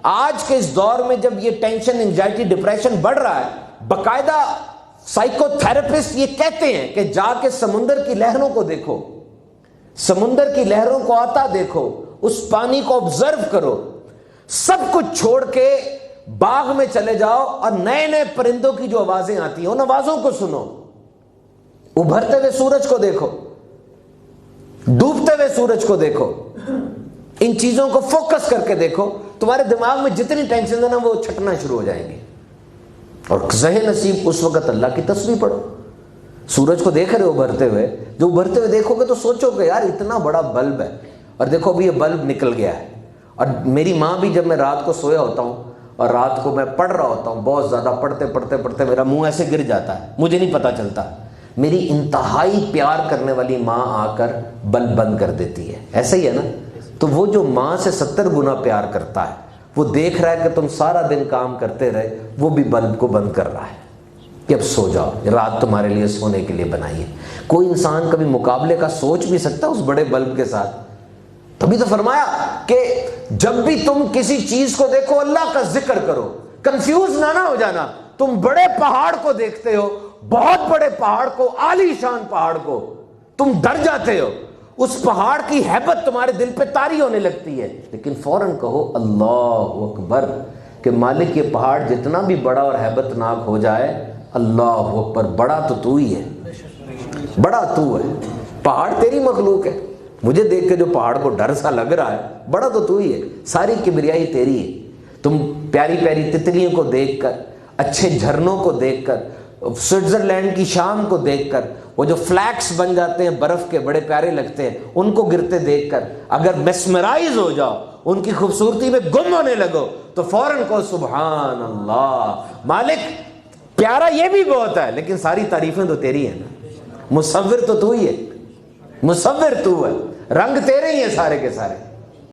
آج کے اس دور میں جب یہ ٹینشن، انگزائٹی، ڈپریشن بڑھ رہا ہے، باقاعدہ سائیکو تھراپسٹ یہ کہتے ہیں کہ جا کے سمندر کی لہروں کو دیکھو، سمندر کی لہروں کو آتا دیکھو، اس پانی کو آبزرو کرو، سب کچھ چھوڑ کے باغ میں چلے جاؤ اور نئے نئے پرندوں کی جو آوازیں آتی ہیں ان آوازوں کو سنو، ابھرتے ہوئے سورج کو دیکھو، ڈوبتے ہوئے سورج کو دیکھو، ان چیزوں کو فوکس کر کے دیکھو، تمہارے دماغ میں جتنی ٹینشن ہے نا وہ چھٹنا شروع ہو جائیں گی۔ اور ذہن نصیب اس وقت اللہ کی تسبیح پڑھو، سورج کو دیکھ رہے ہو ابھرتے ہوئے، جو ابھرتے ہوئے دیکھو گے تو سوچو کہ یار اتنا بڑا بلب ہے، اور دیکھو ابھی یہ بلب نکل گیا ہے۔ اور میری ماں بھی جب میں رات کو سویا ہوتا ہوں اور رات کو میں پڑھ رہا ہوتا ہوں، بہت زیادہ پڑھتے پڑھتے پڑھتے میرا منہ ایسے گر جاتا ہے، مجھے نہیں پتہ چلتا، میری انتہائی پیار کرنے والی ماں آ کر بلب بند کر دیتی ہے، ایسا ہی ہے نا؟ تو وہ جو ماں سے 70 گنا پیار کرتا ہے، وہ دیکھ رہا ہے کہ تم سارا دن کام کرتے رہے، وہ بھی بلب کو بند کر رہا ہے کہ اب سو جاؤ، رات تمہارے لیے سونے کے لیے بنائی ہے۔ کوئی انسان کبھی مقابلے کا سوچ بھی سکتا ہے اس بڑے بلب کے ساتھ؟ تبھی تو فرمایا کہ جب بھی تم کسی چیز کو دیکھو اللہ کا ذکر کرو، کنفیوز نہ ہو جانا۔ تم بڑے پہاڑ کو دیکھتے ہو، بہت بڑے پہاڑ کو، عالی شان پہاڑ کو، تم ڈر جاتے ہو، اس پہاڑ کی ہیبت تمہارے دل پہ طاری ہونے لگتی ہے، لیکن فوراً کہو اللہ اکبر، کہ مالک یہ پہاڑ جتنا بھی بڑا اور ہیبت ناک ہو جائے، اللہ اکبر، بڑا تو ہی ہے، بڑا تو ہے، پہاڑ تیری مخلوق ہے، مجھے دیکھ کے جو پہاڑ کو ڈر سا لگ رہا ہے، بڑا تو ہی ہے، ساری کبریائی تیری ہے۔ تم پیاری پیاری تتلیوں کو دیکھ کر، اچھے جھرنوں کو دیکھ کر، سوئٹزرلینڈ کی شام کو دیکھ کر، وہ جو فلیکس بن جاتے ہیں برف کے، بڑے پیارے لگتے ہیں، ان کو گرتے دیکھ کر اگر میسمرائز ہو جاؤ، ان کی خوبصورتی میں گم ہونے لگو، تو فوراً کہو سبحان اللہ، مالک پیارا یہ بھی بہت ہے، لیکن ساری تعریفیں تو تیری ہیں نا، مصور تو ہی ہے، مصور تو ہے، رنگ تیرے ہی ہیں سارے کے سارے۔